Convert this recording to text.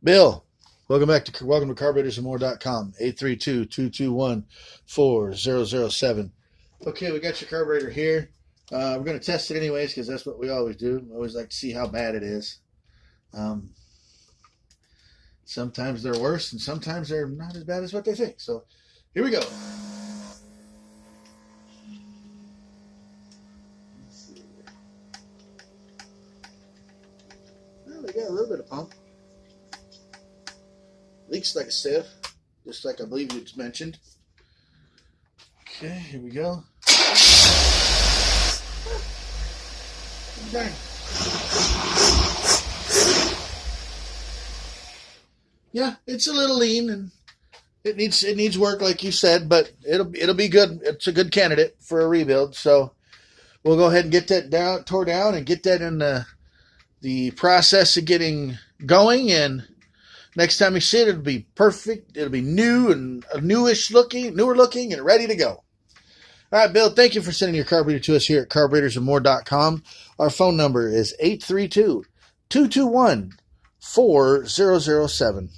Bill, welcome to carburetorsamore.com. 832-221-4007. Okay, we got your carburetor here. We're going to test it anyways because that's what we always do. We always like to see how bad it is. Sometimes they're worse and sometimes they're not as bad as what they think. So here we go. Well, they got a little bit of pump. Leaks like a sieve, just like I believe you mentioned. Okay, here we go. Okay. Yeah, it's a little lean and it needs work like you said, but it'll be good. It's a good candidate for a rebuild. So we'll go ahead and get that tore down and get that in the process of getting going, and next time you see it, it'll be perfect. It'll be new and newer looking and ready to go. All right, Bill, thank you for sending your carburetor to us here at carburetorsamore.com. Our phone number is 832-221-4007.